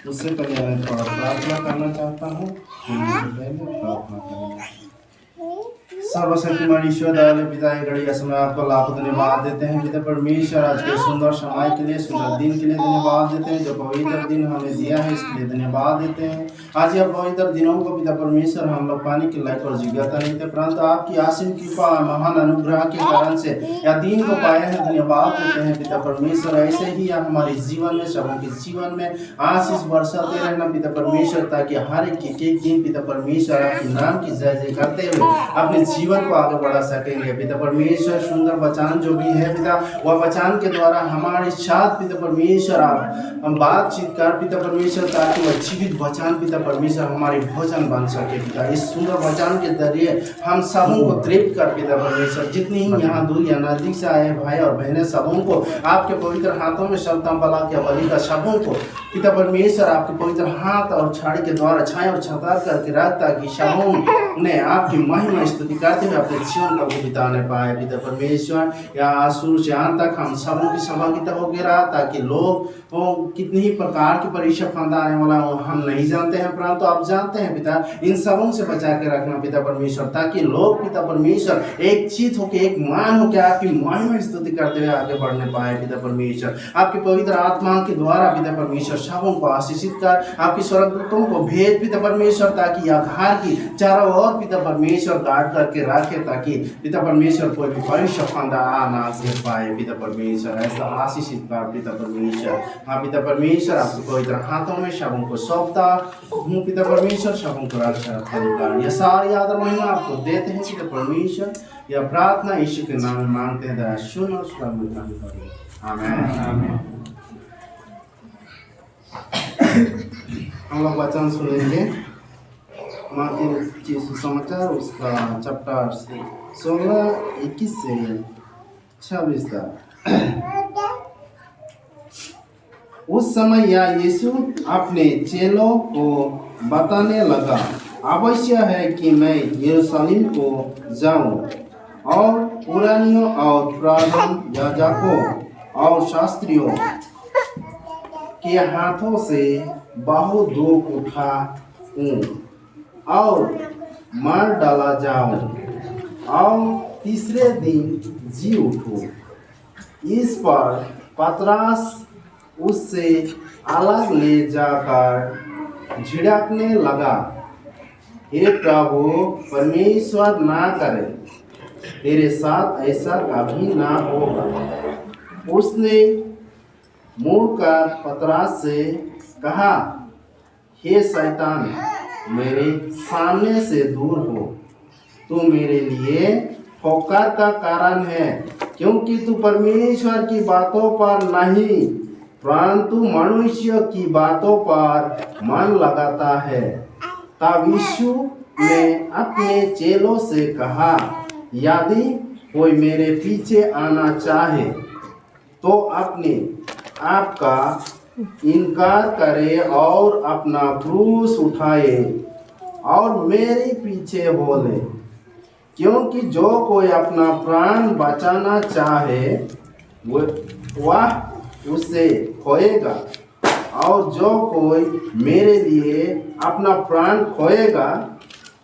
उससे पहले मैं थोड़ा प्रार्थना करना चाहता हूँ। प्रार्थना करेंगे। सर्वशक्तिमान ईश्वर दयालु पिता, एक घड़ी समय आपको लाखों धन्यवाद देते हैं पिता परमेश्वर, आज के सुंदर समय के लिए, सुंदर दिन के लिए धन्यवाद देते हैं। जो पवित्र दिन हमें दिया है इसके लिए धन्यवाद देते हैं। आज यह पवित्र दिनों को पिता परमेश्वर हम लोग पाने के लायक और जिज्ञासा नहीं थे, परंतु आपकी असीम कृपा महान अनुग्रह के कारण से यह दिन को पाए हैं। धन्यवाद देते हैं पिता परमेश्वर। ऐसे ही यह हमारे जीवन में, सबों के जीवन में आशीष बरसाते रहना पिता परमेश्वर, ताकि हर एक दिन पिता परमेश्वर आपके नाम की जय जय करते हुए अपने जीवन को आगे बढ़ा सकेंगे पिता परमेश्वर। सुंदर वचन जो भी है पिता, वह वचन के द्वारा हमारे साथ पिता परमेश्वर आप हम बातचीत कर पिता परमेश्वर, ताकि वह जीवित वचन पिता परमेश्वर हमारे भोजन बन सके पिता। इस सुंदर वचन के जरिए हम सबों को तृप्त कर पिता परमेश्वर, जितनी ही यहाँ दूर या नजदीक से आए भाई और बहनें सबों को आपके पवित्र हाथों में शब्दम बला के बलि का सबों को पिता परमेश्वर आपके पवित्र हाथ और छाड़ी के द्वारा छाए और छतर करके रख, ताकि सबों ने आपकी महिमा स्तुति करते हुए अपने जीवन को बिताने पाए पिता परमेश्वर। या शुरू से अंत तक हम सबों की सहभागिता हो गया, ताकि लोग कितनी ही प्रकार की परीक्षा फंद आने वाला हम नहीं जानते हैं, परंतु आप जानते हैं पिता। इन सबों से बचा के रखना पिता परमेश्वर, ताकि लोग पिता परमेश्वर एक चीज होके, एक मान होके आपकी महिमा स्तुति करते हुए आगे बढ़ने पाए पिता परमेश्वर। आपके पवित्र आत्मा के द्वारा पिता परमेश्वर सबों को आशीषित कर, आपकी स्वर्गदूतों को भेज पिता परमेश्वर, ताकि यह घर की चारों ओर पिता परमेश्वर गार्ड करके रखे, ताकि पिता परमेश्वर कोई भी परीक्षा फंदा ना से पाए पिता परमेश्वर। ऐसा आशीषित कर पिता परमेश्वर। हाँ पिता परमेश्वर, आपके पवित्र हाथों में सबों को सौंपता हूँ पिता परमेश्वर। सबों को रक्षा कर, यह सारी आदर महिमा आपको देते हैं पिता परमेश्वर। यह प्रार्थना यीशु के नाम में मांगते हैं, दया सुन और स्वर्ग में ग्रहण करें। आमीन। हम लोग वचन सुनेंगे मत्ती सुसमाचार उसका चैप्टर 16-21 से 26 तक। उस समय यीशु अपने चेलों को बताने लगा, आवश्यक है कि मैं यरूशलेम को जाऊं और पुरानियों और प्रधान याजकों और शास्त्रियों के हाथों से बहुत दुख उठाऊं और मार डाला जाऊं और तीसरे दिन जी उठूं। इस पर पतरस उससे अलग ले जाकर झिड़कने लगा, हे प्रभु, परमेश्वर ना करे, तेरे साथ ऐसा कभी ना होगा। उसने मुड़कर पतरस से कहा, हे शैतान, मेरे सामने से दूर हो, तू मेरे लिए ठोकर का कारण है, क्योंकि तू परमेश्वर की बातों पर नहीं परंतु मनुष्य की बातों पर मन लगाता है। तब यीशु ने अपने चेलों से कहा, यदि कोई मेरे पीछे आना चाहे तो अपने आप का इनकार करे और अपना क्रूस उठाए और मेरे पीछे बोले। क्योंकि जो कोई अपना प्राण बचाना चाहे वह उसे खोएगा, और जो कोई मेरे लिए अपना प्राण खोएगा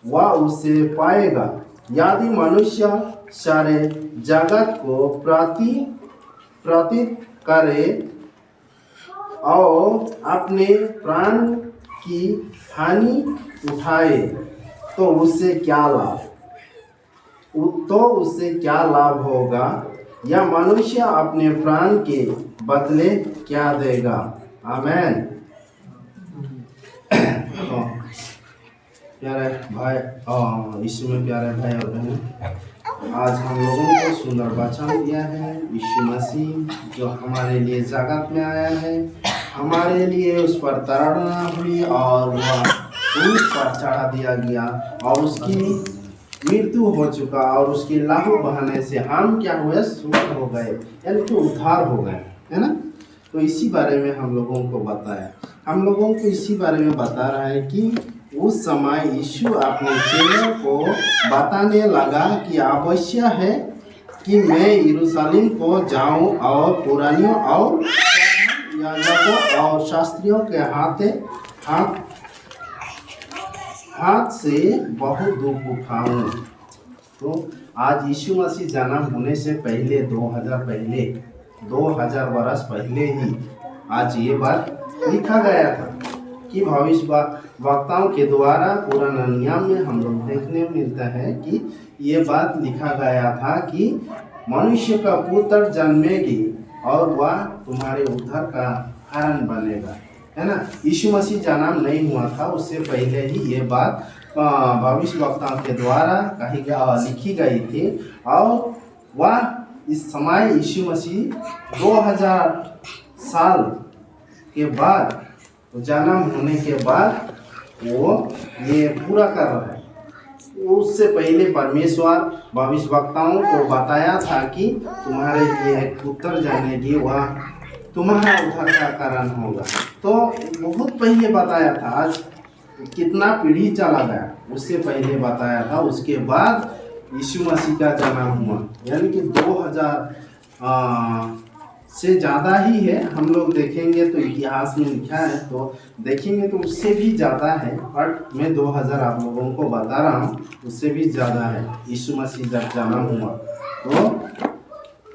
वह उसे पाएगा। यदि मनुष्य सारे जगत को प्रतित करे और अपने प्राण की हानि उठाए तो उससे क्या लाभ होगा, या मनुष्य अपने प्राण के बदले क्या देगा। आमेन। प्यारे भाई, इसमें प्यारे भाई और बहन, आज हम लोगों को सुंदर वचन दिया है। यीशु मसीह जो हमारे लिए जगत में आया है, हमारे लिए उस पर ताड़ना हुई और वह क्रूस पर चढ़ा दिया गया और उसकी मृत्यु हो चुका, और उसके लहू बहाने से हम क्या हुए, शुद्ध हो गए, यानी कि उद्धार हो गए, है ना। तो इसी बारे में हम लोगों को बताया, हम लोगों को इसी बारे में बता रहा है कि उस समय यीशु अपने चेलों को बताने लगा कि आवश्यक है कि मैं यरूशलेम को जाऊं और पुरानियों और याजकों और शास्त्रियों के हाथ से बहुत दुख उठाऊं। तो आज यीशु मसीह जन्म होने से पहले 2000 वर्ष पहले ही आज ये बात लिखा गया था कि भविष्य वक्ताओं के द्वारा पुराना नियम में हम लोग देखने को मिलता है कि ये बात लिखा गया था कि मनुष्य का पुत्र जन्मेगी और वह तुम्हारे उद्धार का कारण बनेगा, है ना। यीशु मसीह जन्म नहीं हुआ था, उससे पहले ही ये बात भविष्य वक्ताओं के द्वारा लिखी गई थी। और वह इस समय यीशु मसीह 2000 साल के बाद जन्म होने के बाद वो ये पूरा कर रहा है। उससे पहले परमेश्वर भविष्यवक्ताओं को बताया था कि तुम्हारे लिए एक पुत्र जन्मेगी, वह तुम्हारा उद्धार का कारण होगा। तो बहुत पहले बताया था, आज कितना पीढ़ी चला गया, उससे पहले बताया था। उसके बाद यीशु मसीह का जन्म हुआ, यानी कि 2000 से ज़्यादा ही है। हम लोग देखेंगे तो इतिहास में लिखा है, तो देखेंगे तो उससे भी ज़्यादा है, बट मैं 2000 आप लोगों को बता रहा हूँ, उससे भी ज़्यादा है। यीशु मसीह जब जन्म हुआ तो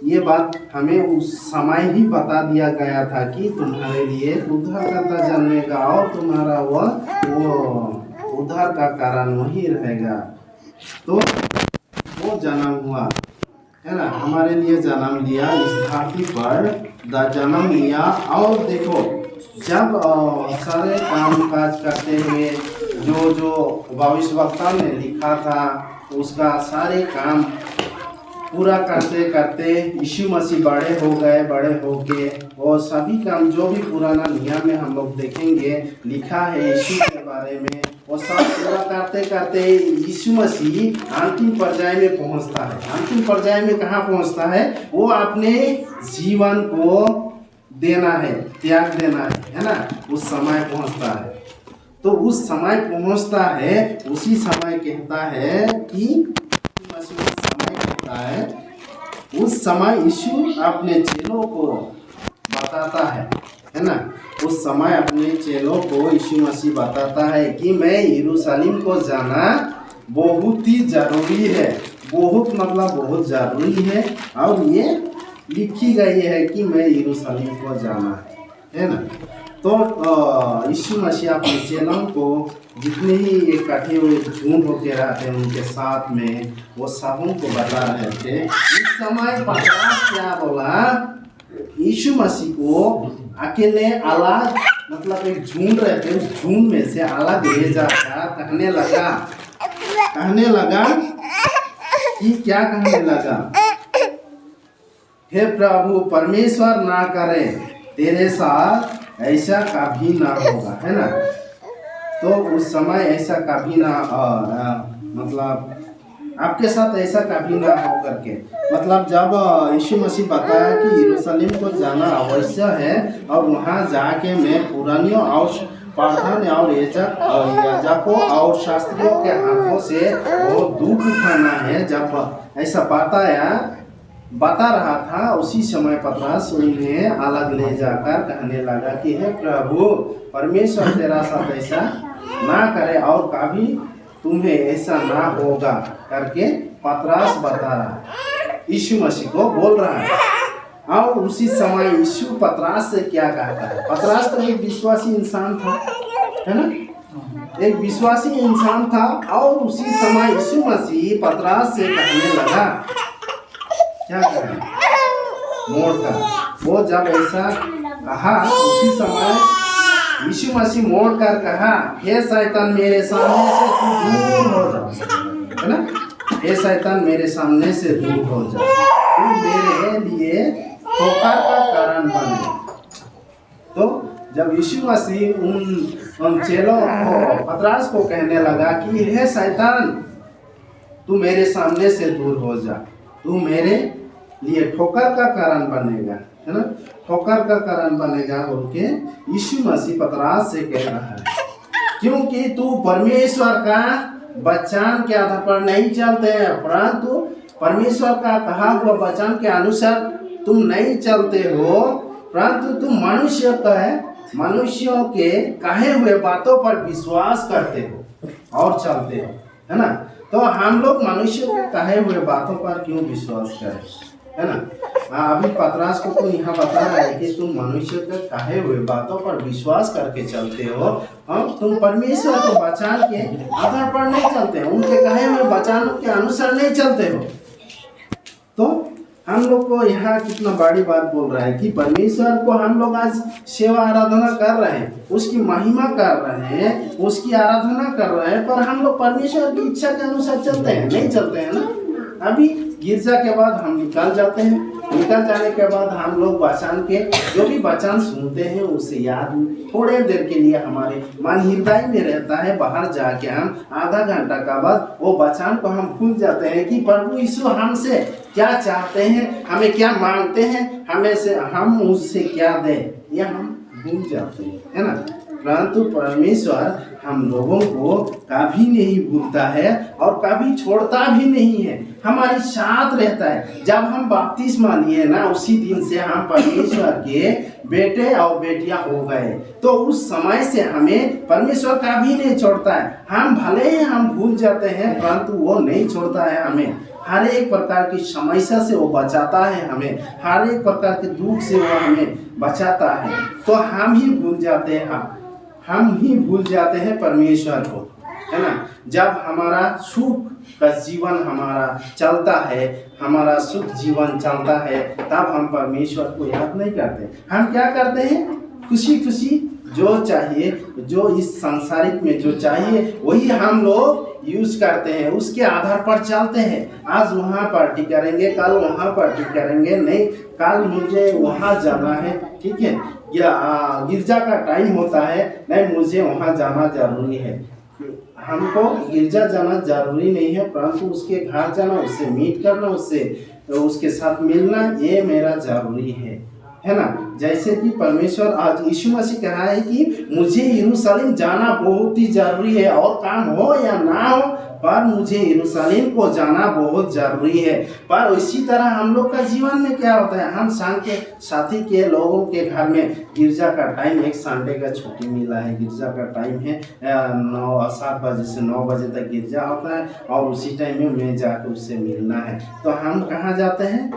ये बात हमें उस समय ही बता दिया गया था कि तुम्हारे लिए उद्धारकर्ता जन्मेगा और तुम्हारा वो उद्धार का कारण वही रहेगा। तो वो जन्म हुआ, है ना, हमारे लिए जन्म लिया, इस धरती पर जन्म लिया। और देखो, जब सारे काम काज करते हुए जो भविष्यवक्ता ने लिखा था उसका सारे काम पूरा करते करते यीशु मसीह बड़े हो के और सभी काम जो भी पुराना नियम में हम लोग देखेंगे लिखा है यीशु के बारे में, वो सब पूरा करते करते यीशु मसीह अंतिम पर्याय में पहुंचता है। अंतिम पर्याय में कहाँ पहुंचता है? वो अपने जीवन को देना है, त्याग देना है ना, उस समय पहुंचता है। तो उस समय पहुंचता है, उसी समय कहता है कि उस समय यीशु अपने चेलों को बताता है ना, उस समय अपने चेलों को यीशु मसीह बताता है कि मैं यरूशलेम को जाना बहुत ही जरूरी है। बहुत मतलब बहुत जरूरी है, और ये लिखी गई है कि मैं यरूशलेम को जाना है ना। तो यीशु मसीह अपने चेलों को जितने ही इकट्ठे हुए झुंड होके रहते हैं उनके साथ में, वो सबों को बता रहे थे। इस समय पतरस क्या बोला? यीशु मसीह को अकेले अलग, मतलब एक झुंड रहते, उस झुंड में से अलग ले जाकर कहने लगा कि क्या कहने लगा? हे प्रभु, परमेश्वर ना करे तेरे साथ ऐसा कभी ना होगा, है ना। तो उस समय ऐसा कभी ना मतलब आपके साथ ऐसा कभी ना हो करके, मतलब जब यीशु मसीह बताया कि यरूशलेम को जाना अवश्य है और वहाँ जाके मैं पुरानियों और प्रधान और याजकों और शास्त्रियों के हाथों से वो दुख उठाना है, जब ऐसा बता रहा था, उसी समय पतरस उन्हें अलग ले जाकर कहने लगा कि हे प्रभु, परमेश्वर तेरा साथ ऐसा ना करे और कभी तुम्हें ऐसा ना होगा करके पतरस बता रहा है, यीशु मसीह को बोल रहा है। और उसी समय यीशु पतरस से क्या कहता है? पतरस तो एक विश्वासी इंसान था, है ना, एक विश्वासी इंसान था। और उसी समय यीशु मसीह पतरस से कहने लगा, क्या करें? मोड़कर। वो जब ऐसा कहा, उसी समय यीशु मसीह मोड़कर कहा, हे शैतान मेरे सामने से तू दूर हो जा, है ना, हे शैतान मेरे सामने से दूर हो जा, तू मेरे लिए ठोकर का कारण बने। तो जब यीशु मसीह उन चेलों को, पतरस को कहने लगा कि हे शैतान, तू मेरे सामने से दूर हो जा, तू मेरे लिए ठोकर का कारण बनेगा, है ना, ठोकर का कारण बनेगा बोल के यीशु मसीह पतरस से कह रहा है, क्योंकि तू परमेश्वर का वचन के आधार पर नहीं चलते हैं, परंतु परमेश्वर का कहा हुआ वचन के अनुसार तुम नहीं चलते हो, परंतु तुम मनुष्य का है, मनुष्यों के कहे हुए बातों पर विश्वास करते हो और चलते हो, है ना। तो हम लोग मनुष्य के कहे हुए बातों पर क्यों विश्वास करें, है ना। अभी पतरस को तो यहाँ बता रहा है कि तुम मनुष्य के कहे हुए बातों पर विश्वास करके चलते हो, तुम परमेश्वर के वचन के आधार पर नहीं चलते हो, उनके कहे हुए वचनों के अनुसार नहीं चलते हो। तो हम लोग को यहाँ कितना बड़ी बात बोल रहा है कि परमेश्वर को हम लोग आज सेवा आराधना कर रहे हैं, उसकी महिमा कर रहे हैं, उसकी आराधना कर रहे हैं, पर हम लोग परमेश्वर की इच्छा के अनुसार चलते हैं, नहीं चलते हैं ना। अभी गिरजा के बाद हम निकल जाते हैं, निकल जाने के बाद हम लोग वचन के जो भी वचन सुनते हैं उसे याद थोड़े देर के लिए हमारे मन हृदय में रहता है, बाहर जाके हम आधा घंटा का बाद वो वचन को हम भूल जाते हैं कि प्रभु यीशु हमसे क्या चाहते हैं, हमें क्या मांगते हैं, हमें से हम उससे क्या दें, ये हम भूल जाते हैं, है ना। परंतु परमेश्वर हम लोगों को कभी नहीं भूलता है और कभी छोड़ता भी नहीं है, हमारे साथ रहता है। जब हम बपतिस्मा लिए ना, उसी दिन से हम परमेश्वर के बेटे और बेटियां हो गए। तो उस समय से हमें परमेश्वर कभी नहीं छोड़ता है। हम भले ही हम भूल जाते हैं, परंतु वो नहीं छोड़ता है हमें। हर एक प्रकार की समस्या से वो बचाता है हमें, हर एक प्रकार के दुख से वो हमें बचाता है। तो हम ही भूल जाते हैं, हम ही भूल जाते हैं परमेश्वर को, है ना। जब हमारा सुख का जीवन हमारा चलता है, हमारा सुख जीवन चलता है, तब हम परमेश्वर को याद नहीं करते। हम क्या करते हैं, खुशी खुशी जो चाहिए, जो इस सांसारिक में जो चाहिए वही हम लोग यूज करते हैं, उसके आधार पर चलते हैं। आज वहाँ पार्टी करेंगे, कल वहाँ पार्टी करेंगे, नहीं कल मुझे वहाँ जाना है, ठीक है, या गिरजा का टाइम होता है, नहीं मुझे वहाँ जाना जरूरी है। हमको गिरजा जाना जरूरी नहीं है, परंतु उसके घर जाना, उससे मीट करना, उसके साथ मिलना, ये मेरा जरूरी है ना। जैसे कि परमेश्वर आज यीशु मसीह कह रहा है कि मुझे यरूशलेम जाना बहुत ही जरूरी है, और काम हो या ना हो, पर मुझे यरूशलेम को जाना बहुत जरूरी है। पर इसी तरह हम लोग का जीवन में क्या होता है, हम संग के साथी के लोगों के घर में गिरजा का टाइम, एक संडे का छुट्टी मिला है, गिरजा का टाइम है 7 बजे से 9 बजे तक गिरजा होता है, और उसी टाइम में मैं जाकर उससे मिलना है। तो हम कहाँ जाते हैं,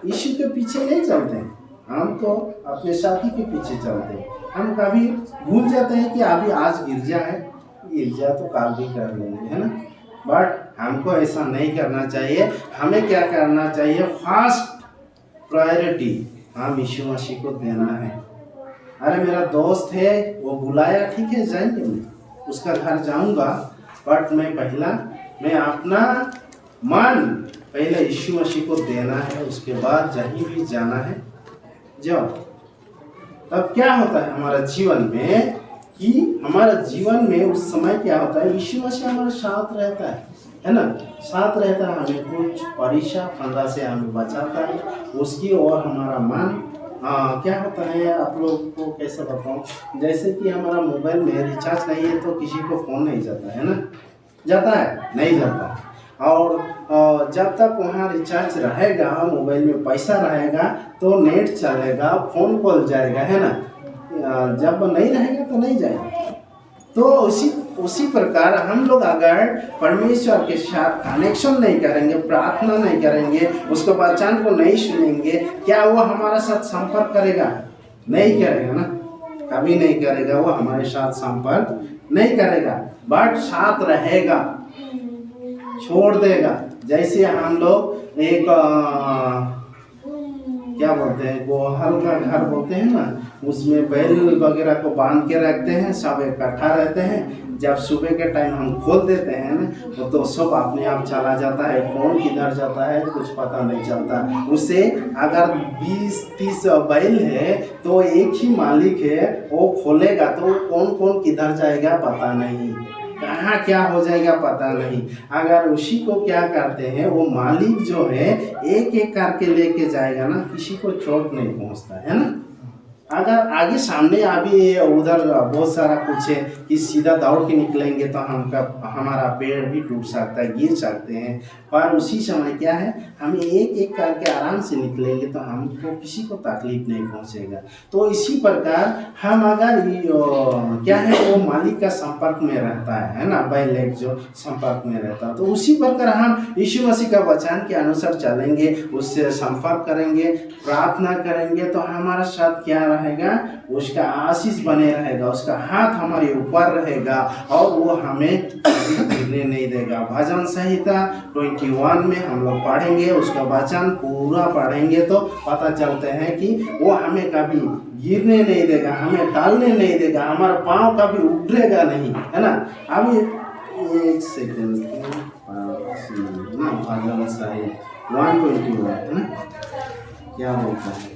यीशु के पीछे नहीं चलते हैं, हम तो अपने साथी के पीछे चलते हैं। हम कभी भूल जाते हैं कि अभी आज गिरजा है, गिरजा तो कल भी कर लेंगे, है ना। बट हमको ऐसा नहीं करना चाहिए। हमें क्या करना चाहिए, फर्स्ट प्रायोरिटी हम यीशु मसीह को देना है। अरे मेरा दोस्त है, वो बुलाया, ठीक है जाएंगे, मैं उसका घर जाऊंगा, बट मैं अपना मन पहले यीशु मसीह को देना है, उसके बाद जहीं भी जाना है जाओ। तब क्या होता है हमारा जीवन में, कि हमारा जीवन में उस समय क्या होता है, यीशु मसीह हमारे साथ रहता है ना, साथ रहता है, हमें कुछ परीक्षा फंदा से हमें बचाता है, उसकी ओर हमारा मन क्या होता है, आप लोग को कैसे बताऊँ, जैसे कि हमारा मोबाइल में रिचार्ज नहीं है तो किसी को फ़ोन नहीं जाता है ना, जाता है नहीं जाता। और जब तक वहाँ रिचार्ज रहेगा, मोबाइल में पैसा रहेगा तो नेट चलेगा, फ़ोन कॉल जाएगा, है ना। जब नहीं रहेगा तो नहीं जाएगा। तो उसी प्रकार हम लोग अगर परमेश्वर के साथ कनेक्शन नहीं करेंगे, प्रार्थना नहीं करेंगे, उसके वचन को नहीं सुनेंगे, क्या वो हमारे साथ संपर्क करेगा? नहीं करेगा ना, कभी नहीं करेगा, वो हमारे साथ संपर्क नहीं करेगा, बट साथ रहेगा, छोड़ देगा। जैसे हम लोग एक क्या बोलते हैं, गोहल का घर बोलते हैं ना, उसमें बैल वगैरह को बांध के रखते हैं, सब इकट्ठा रहते हैं। जब सुबह के टाइम हम खोल देते हैं ना, तो सब अपने आप चला जाता है, कौन किधर जाता है कुछ पता नहीं चलता। उसे अगर 20-30 बैल है तो एक ही मालिक है, वो खोलेगा तो कौन कौन किधर जाएगा पता नहीं, कहाँ क्या हो जाएगा पता नहीं। अगर उसी को क्या करते हैं, वो मालिक जो है एक एक करके लेके जाएगा ना, किसी को चोट नहीं पहुँचता है ना। अगर आगे सामने अभी उधर बहुत सारा कुछ है कि सीधा दौड़ के निकलेंगे तो हमारा पैर भी टूट सकता है, गिर सकते हैं। पर उसी समय क्या है, हम एक एक करके आराम से निकलेंगे तो हमको किसी को तकलीफ नहीं पहुंचेगा। तो इसी प्रकार हम अगर क्या है वो मालिक का संपर्क में रहता है ना, बाई लेग जो संपर्क में रहता है, तो उसी प्रकार हम यीशु मसीह का वचन के अनुसार चलेंगे, उससे संपर्क करेंगे, प्रार्थना करेंगे, तो हमारा साथ क्या रहेगा, उसका आशीष बने रहेगा, उसका हाथ हमारे ऊपर रहेगा और वो हमें गिरने नहीं देगा। भजन संहिता 21 में हम लोग पढ़ेंगे, उसका वचन पूरा पढ़ेंगे तो पता चलते हैं कि वो हमें कभी गिरने नहीं देगा, हमें टालने नहीं देगा, हमारा पाँव कभी उठेगा नहीं, है ना। अभी एक सेकेंड ना, भजन संहिता 121 है ना, क्या बोलता है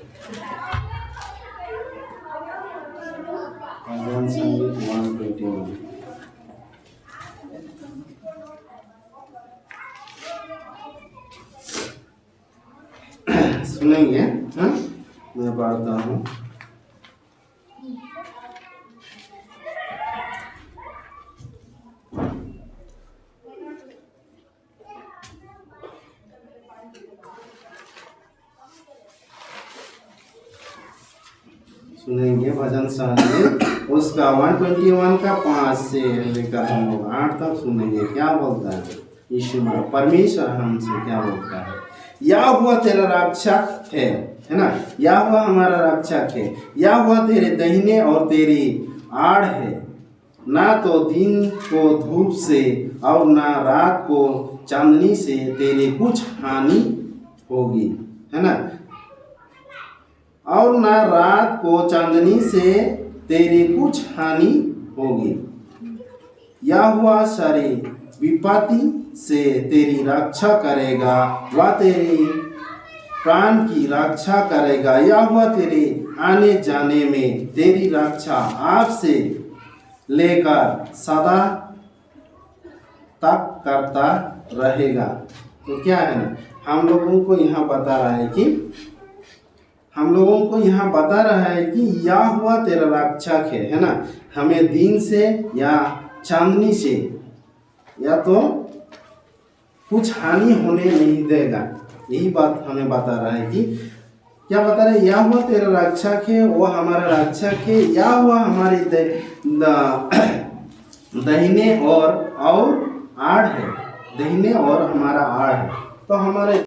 भजन संहिता 121। सुनेंगे, हाँ मैं पढ़ता हूँ। सुनेंगे भजन संहिता उसका 121 का 5 से लेकर हम लोग 8 तक सुनेंगे। क्या बोलता है यीशु परमेश्वर हमसे क्या बोलता है। यहोवा तेरा रक्षक है ना, यहोवा हमारा रक्षक है, यहोवा तेरे दाहिने और तेरी आड़ है, ना तो दिन को धूप से और ना रात को चांदनी से तेरे कुछ हानि होगी, है ना, और ना रात को चांदनी से तेरी कुछ हानि होगी। यहोवा सारी विपत्ति से तेरी रक्षा करेगा, वह तेरी प्राण की रक्षा करेगा। यहोवा तेरे आने जाने में तेरी रक्षा आप से लेकर सदा तक करता रहेगा। तो क्या है ना, हम लोगों को यहाँ बता रहा है कि यहोवा तेरा रक्षक है ना, हमें दिन से या चांदनी से या तो कुछ हानि होने नहीं देगा। यही बात हमें बता रहा है कि क्या बता रहा है, यहोवा तेरा रक्षक है, वो हमारा रक्षक है, यहोवा हमारे दाहिने और आड़ है, दाहिने और हमारा आड़ है। तो हमारे